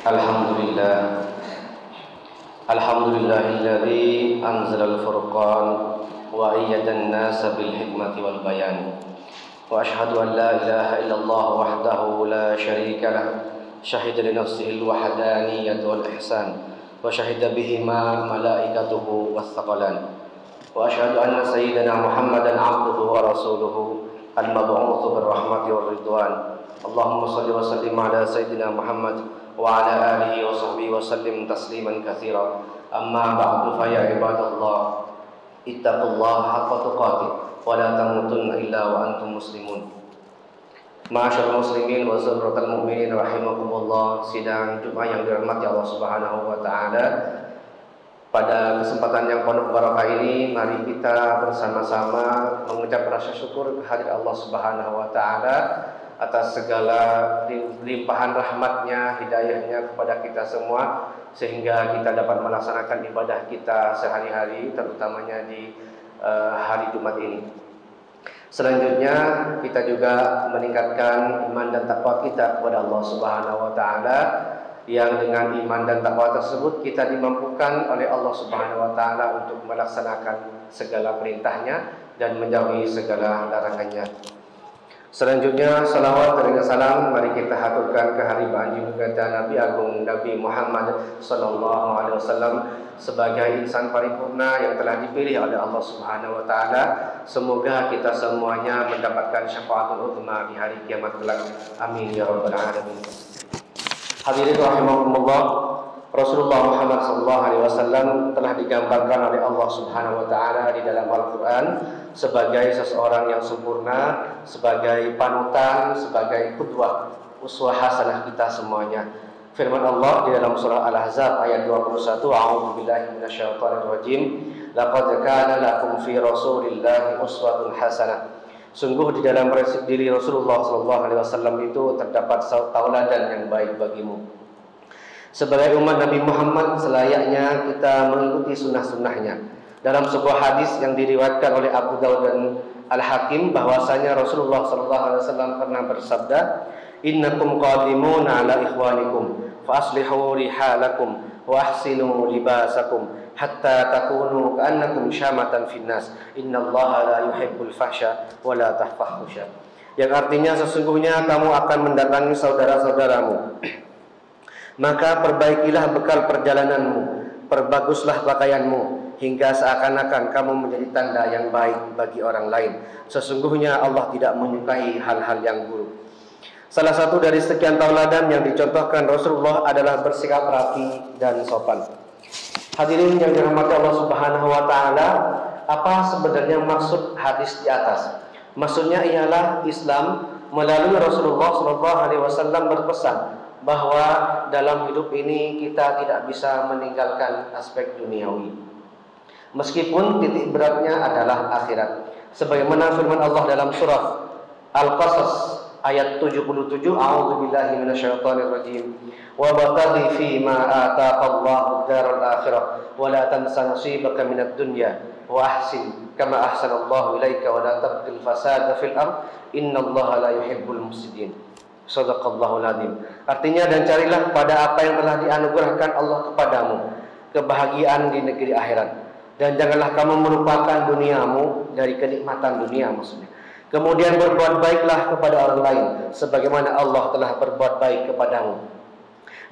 Alhamdulillah. Alhamdulillahilladzi anzalal furqan wa ayyadan nasa bil hikmati wal bayan. Wa asyhadu an la ilaha illallah wahdahu la syarika lah. Syahida li nafsihi al-wahdaniyah wal ihsan. Wa syahida bihima malaikatuhu was thaqalan. Wa asyhadu anna sayyidana Muhammadan abduhu wa rasuluhu al-mab'utsu bir rahmati war ridwan. Allahumma shalli wa sallim ala sayyidina Muhammad wa ala alihi wa sahbihi wa sallim tasliman katsira. Amma ba'du fa ya ibadallah ittaqullaha haqqa tuqatih wa la tamutunna illa wa antum muslimun. Ma'asyiral muslimin wa zurratal mu'minin rahimakumullah. Sidang Jumat yang dirahmati Allah Subhanahu wa taala. Pada kesempatan yang penuh barakah ini, mari kita bersama-sama mengucap rasa syukur kehadirat Allah Subhanahu wa taala atas segala limpahan rahmatnya, hidayahnya kepada kita semua, sehingga kita dapat melaksanakan ibadah kita sehari-hari, terutamanya di hari Jumat ini. Selanjutnya kita juga meningkatkan iman dan takwa kita kepada Allah Subhanahu wa taala, yang dengan iman dan takwa tersebut kita dimampukan oleh Allah Subhanahu wa taala untuk melaksanakan segala perintahnya dan menjauhi segala larangannya. Selanjutnya salawat dan salam mari kita haturkan kehadiran junjungan Nabi Agung Nabi Muhammad sallallahu alaihi wasallam sebagai insan paripurna yang telah dipilih oleh Allah Subhanahu wa taala. Semoga kita semuanya mendapatkan syafaatul uzma di hari kiamat kelak. Amin ya rabbal alamin. Hadirin rahimakumullah, Rasulullah Muhammad sallallahu alaihi wasallam telah digambarkan oleh Allah Subhanahu wa taala di dalam Al-Qur'an sebagai seseorang yang sempurna, sebagai panutan, sebagai qudwah, uswah hasanah kita semuanya. Firman Allah di dalam surah Al-Ahzab ayat 21, A'udzu billahi minasyaitonir rajim. Laqad kana lakum fi Rasulillahi uswatun hasanah. Sungguh di dalam diri Rasulullah sallallahu alaihi wasallam itu terdapat tauladan yang baik bagimu. Sebagai umat Nabi Muhammad selayaknya kita mengikuti sunnah-sunnahnya. Dalam sebuah hadis yang diriwayatkan oleh Abu Dawud dan Al-Hakim bahwasanya Rasulullah SAW pernah bersabda, "Innakum qadimuna ala ikhwanikum fa aslihu rihalakum wa ahsinu libasakum hatta takunu ka'annakum syamatan finnas. Innallaha la yuhibbul fahsya wa la tahfahusya." Yang artinya sesungguhnya kamu akan mendatangi saudara-saudaramu, maka perbaikilah bekal perjalananmu, perbaguslah pakaianmu, hingga seakan-akan kamu menjadi tanda yang baik bagi orang lain. Sesungguhnya Allah tidak menyukai hal-hal yang buruk. Salah satu dari sekian tauladan yang dicontohkan Rasulullah adalah bersikap rapi dan sopan. Hadirin yang dirahmati Allah Subhanahu wa taala, apa sebenarnya maksud hadis di atas? Maksudnya ialah Islam melalui Rasulullah SAW berpesan bahwa dalam hidup ini kita tidak bisa meninggalkan aspek duniawi. Meskipun titik beratnya adalah akhirat. Sebagaimana firman Allah dalam surah Al-Qasas ayat 77, A'udzu billahi minasyaitonir rajim. Wa bataghi fi ma ataqallahu daral akhirah wa la tansa nasibaka minad dunya wa ahsin kama ahsanallahu ilaika wa la tabghil fasada fil ard innallaha la yuhibbul mufsidin. Shadaqallahul azim. Artinya, dan carilah pada apa yang telah dianugerahkan Allah kepadamu, kebahagiaan di negeri akhirat. Dan janganlah kamu melupakan duniamu dari kenikmatan dunia maksudnya. Kemudian berbuat baiklah kepada orang lain sebagaimana Allah telah berbuat baik kepadamu.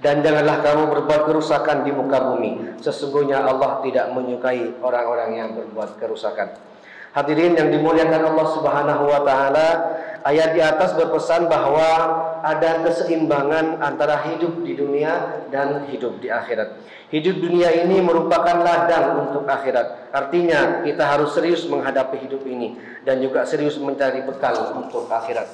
Dan janganlah kamu berbuat kerusakan di muka bumi. Sesungguhnya Allah tidak menyukai orang-orang yang berbuat kerusakan. Hadirin yang dimuliakan Allah Subhanahu wa taala, ayat di atas berpesan bahwa ada keseimbangan antara hidup di dunia dan hidup di akhirat. Hidup dunia ini merupakan ladang untuk akhirat. Artinya kita harus serius menghadapi hidup ini dan juga serius mencari bekal untuk akhirat.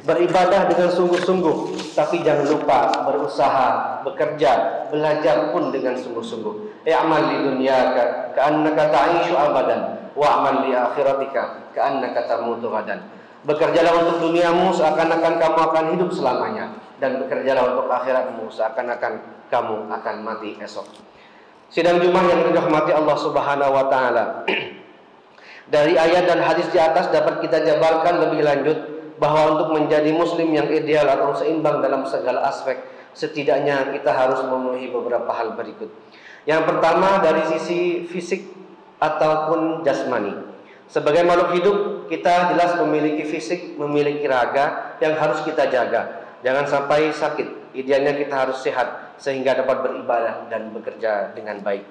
Beribadah dengan sungguh-sungguh, tapi jangan lupa berusaha, bekerja, belajar pun dengan sungguh-sungguh. I'mal li dunyaka ka'annaka ta'ishu abadan wa'mal li akhiratika ka'annaka tamutu ghadan. Bekerjalah untuk duniamu seakan-akan kamu akan hidup selamanya, dan bekerjalah untuk akhiratmu seakan-akan kamu akan mati esok. Sidang Jumat yang dirahmati Allah Subhanahu wa taala. Dari ayat dan hadis di atas dapat kita jabarkan lebih lanjut bahwa untuk menjadi muslim yang ideal atau seimbang dalam segala aspek, setidaknya kita harus memenuhi beberapa hal berikut. Yang pertama dari sisi fisik ataupun jasmani. Sebagai makhluk hidup, kita jelas memiliki fisik, memiliki raga yang harus kita jaga. Jangan sampai sakit. Idealnya kita harus sehat sehingga dapat beribadah dan bekerja dengan baik.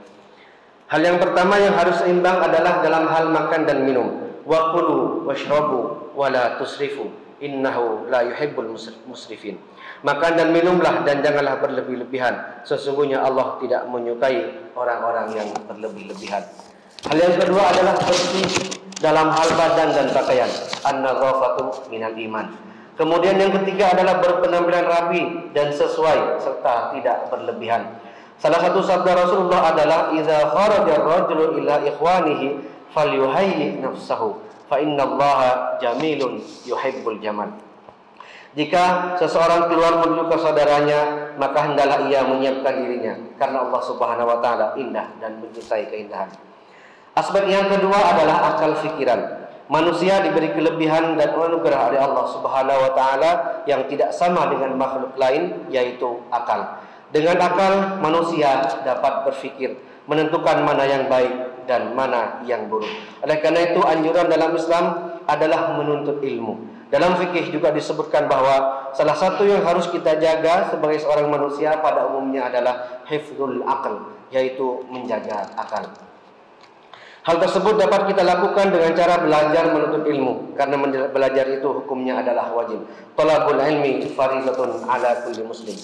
Hal yang pertama yang harus seimbang adalah dalam hal makan dan minum. Wa kulu washrabu wa la tusrifu innahu la yuhibbul musrifin. Makan dan minumlah dan janganlah berlebih-lebihan. Sesungguhnya Allah tidak menyukai orang-orang yang berlebih-lebihan. Hal yang kedua adalah bersih dalam hal badan dan pakaian. An-nadhafatu minal iman. Kemudian yang ketiga adalah berpenampilan rapi dan sesuai serta tidak berlebihan. Salah satu sabda Rasulullah adalah idza kharaja ar-rajulu ila ikhwanihi falyuhayyi nafsahu fa innallaha jamilun yuhibbul jamal. Jika seseorang keluar menuju ke saudaranya, maka hendaklah ia menyiapkan dirinya karena Allah Subhanahu wa taala indah dan mencintai keindahan. Aspek yang kedua adalah akal fikiran. Manusia diberi kelebihan dan anugerah oleh Allah Subhanahu wa taala yang tidak sama dengan makhluk lain, yaitu akal. Dengan akal manusia dapat berpikir, menentukan mana yang baik dan mana yang buruk. Oleh karena itu anjuran dalam Islam adalah menuntut ilmu. Dalam fikih juga disebutkan bahwa salah satu yang harus kita jaga sebagai seorang manusia pada umumnya adalah hifdzul aql, yaitu menjaga akal. Hal tersebut dapat kita lakukan dengan cara belajar menuntut ilmu, karena belajar itu hukumnya adalah wajib. Talabul ilmi fardhatun ala kulli muslim.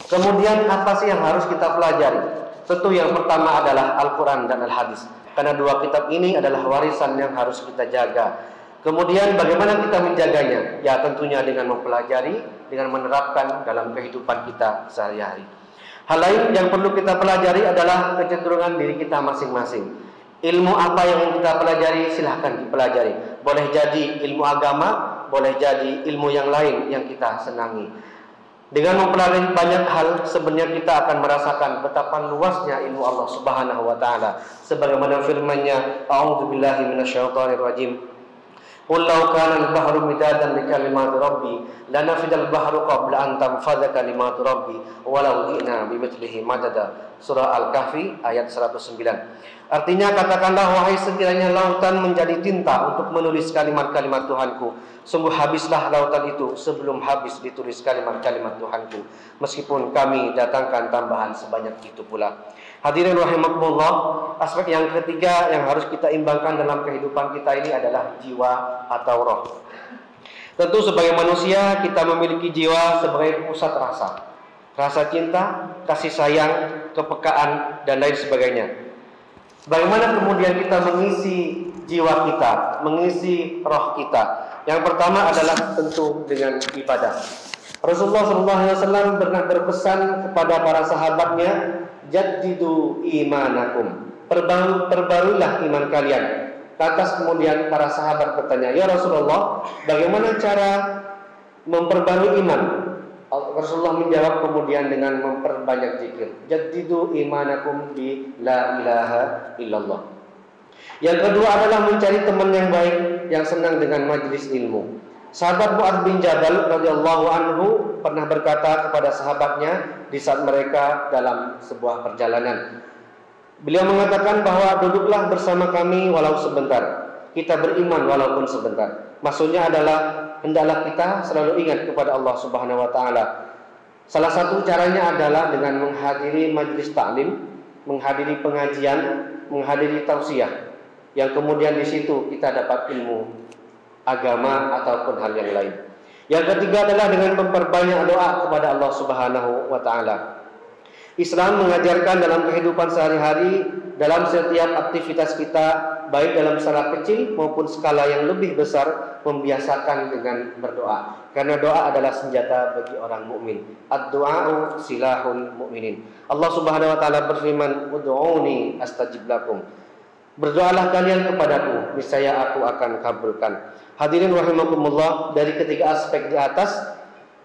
Kemudian apa sih yang harus kita pelajari? Tentu yang pertama adalah Al-Quran dan Al-Hadis, karena dua kitab ini adalah warisan yang harus kita jaga. Kemudian bagaimana kita menjaganya? Ya tentunya dengan mempelajari, dengan menerapkan dalam kehidupan kita sehari-hari. Hal lain yang perlu kita pelajari adalah kecenderungan diri kita masing-masing. Ilmu apa yang kita pelajari silahkan dipelajari. Boleh jadi ilmu agama, boleh jadi ilmu yang lain yang kita senangi. Dengan mempelajari banyak hal, sebenarnya kita akan merasakan betapa luasnya ilmu Allah Subhanahu wa taala. Sebagaimana firman-Nya, A'udzubillahi minasyaitonir rajim. Qul law kana al-bahru midadan li kalimati rabbi lanafidal bahru qabla an tanfadha kalimatu rabbi walau ji'na bimithlihi madada. Surah Al-Kahfi ayat 109. Artinya katakanlah wahai sekiranya lautan menjadi tinta untuk menulis kalimat-kalimat Tuhanku, sungguh habislah lautan itu sebelum habis ditulis kalimat-kalimat Tuhanku, meskipun kami datangkan tambahan sebanyak itu pula. Hadirin rahimakumullah, aspek yang ketiga yang harus kita imbangkan dalam kehidupan kita ini adalah jiwa atau roh. Tentu sebagai manusia kita memiliki jiwa sebagai pusat rasa. Rasa cinta, kasih sayang, kepekaan, dan lain sebagainya. Bagaimana kemudian kita mengisi jiwa kita, mengisi roh kita? Yang pertama adalah tentu dengan ibadah. Rasulullah SAW pernah berpesan kepada para sahabatnya, jaddidu imanakum, perbaruilah iman kalian. Lantas kemudian para sahabat bertanya, ya Rasulullah, bagaimana cara memperbarui iman? Rasulullah menjawab kemudian dengan memperbanyak zikir. Jaddidu imanakum bi la ilaha illallah. Yang kedua adalah mencari teman yang baik, yang senang dengan majelis ilmu. Sahabat Mu'adz bin Jabal radhiyallahu anhu pernah berkata kepada sahabatnya di saat mereka dalam sebuah perjalanan. Beliau mengatakan bahwa duduklah bersama kami walau sebentar. Kita beriman walaupun sebentar. Maksudnya adalah hendaklah kita selalu ingat kepada Allah Subhanahu wa taala. Salah satu caranya adalah dengan menghadiri majelis taklim, menghadiri pengajian, menghadiri tausiah, yang kemudian di situ kita dapat ilmu agama ataupun hal yang lain. Yang ketiga adalah dengan memperbanyak doa kepada Allah Subhanahu wa taala. Islam mengajarkan dalam kehidupan sehari-hari, dalam setiap aktivitas kita, baik dalam skala kecil maupun skala yang lebih besar, membiasakan dengan berdoa. Karena doa adalah senjata bagi orang mukmin. Ad-du'a'u silahul mu'minin. Allah Subhanahu wa taala berfirman, "Ud'uuni astajib lakum." Berdoalah kalian kepadaku, niscaya aku akan kabulkan. Hadirin rahimakumullah, dari ketiga aspek di atas,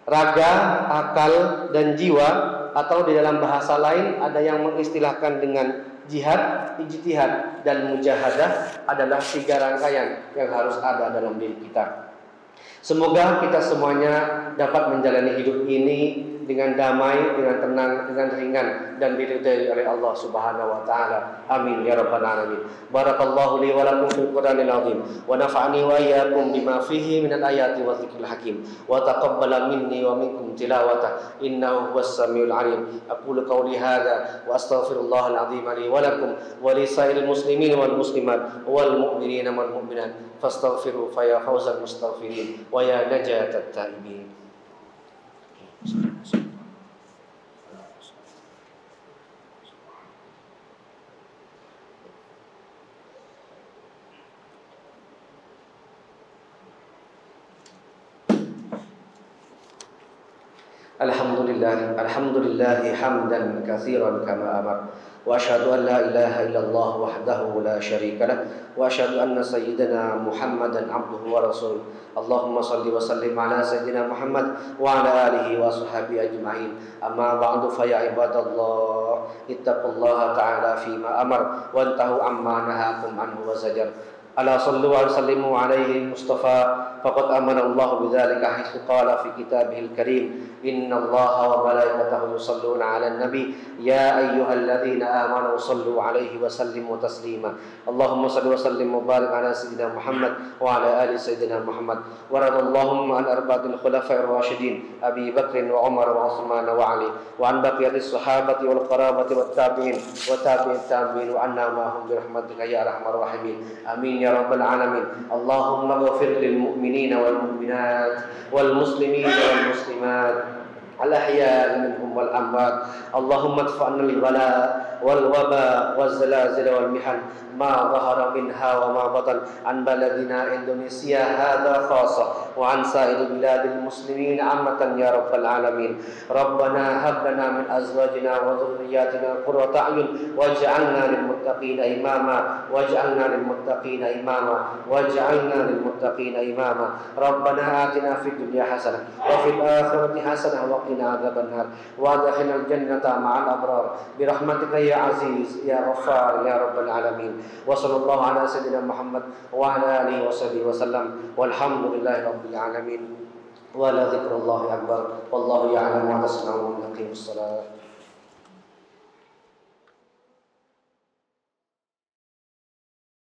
raga, akal, dan jiwa, atau di dalam bahasa lain ada yang mengistilahkan dengan jihad, ijtihad, dan mujahadah adalah tiga rangkaian yang harus ada dalam diri kita. Semoga kita semuanya dapat menjalani hidup ini dengan damai, dengan tenang, dengan ringan dan diridhai oleh Allah Subhanahu wa taala. Amin ya rabbal alamin. Barakallahu li wa lakum fil Qur'anil azim wa nafa'ani wa iyyakum bima fihi minal ayati wa dzikril hakim wa taqabbala minni wa minkum tilawata innahu huwas samiul alim. Aqulu qawli hadza wa astaghfirullahal azim li wa lakum wa li sairil muslimin wal muslimat wal mu'minina wal mu'minat fastaghfiru fa ya fawzal mustaghfirin wa ya najatat taibin. Alhamdulillah hamdan katsiran kama amar wa asyhadu an la ilaha illallah wahdahu la syarika lah wa asyhadu anna sayyidana Muhammadan abduhu wa rasuluh. Allahumma shalli wa sallim ala sayyidina Muhammad wa ala alihi wa sahbihi ajma'in. Amma ba'du fa ya ibadallah ittaqullaha ta'ala fima amar wa antahu amma nahakum anhu wa zajar. Ala sallu wa sallimu alaihi mustafa faqad amana Allah bidzalika haitsu qala fi kitabihil karim innallaha wa malaikatahu yusalluna 'alan nabi ya ayyuhalladzina amanu sallu 'alaihi wa sallimu taslima. Allahumma salli wa sallim wa barik ala sayyidina Muhammad wa ala ali sayyidina Muhammad wa radallahu an arba'atil khulafa'ir rasyidin Abi Bakr wa Umar wa Utsman wa Ali wa an baqiyatis sahabati wal qarabati wat tabi'in wa tabi'it tabi'in wa anna ma'hum bi rahmatika ya arhamar rahimin. Amin ya rabbal alamin. Allahumma ighfir lil mu'minina wal mu'minat wal muslimina wal muslimat al-ahya'i minhum wal amwat. Allahumma adfa'na al-bala wal waba waz zalazil wal mihan ma dhahara minha wa ma batan an baladina Indonesia hadha khassa wa an sa'ir biladil muslimin ammatan ya rabbal alamin. Rabbana hab lana min azwajina wa dhurriyyatina qurrata a'yun waj'alna lil muttaqina imama waj'alna lil muttaqina imama waj'alna lil muttaqina imama. Rabbana atina fid dunya hasanah wa fil akhirati hasanah wa qina adzabannar wa adkhilnal jannata ma'al abrar bi rahmatika ya aziz ya ghaffar ya rabbal alamin. Wa sallallahu ala sayyidina Muhammad wa ala alihi wa sahbihi wa sallam walhamdulillahi rabbil alamin wa la dzikrullahi akbar wallahu ya'lamu ma tasna'un. Aqimus salat.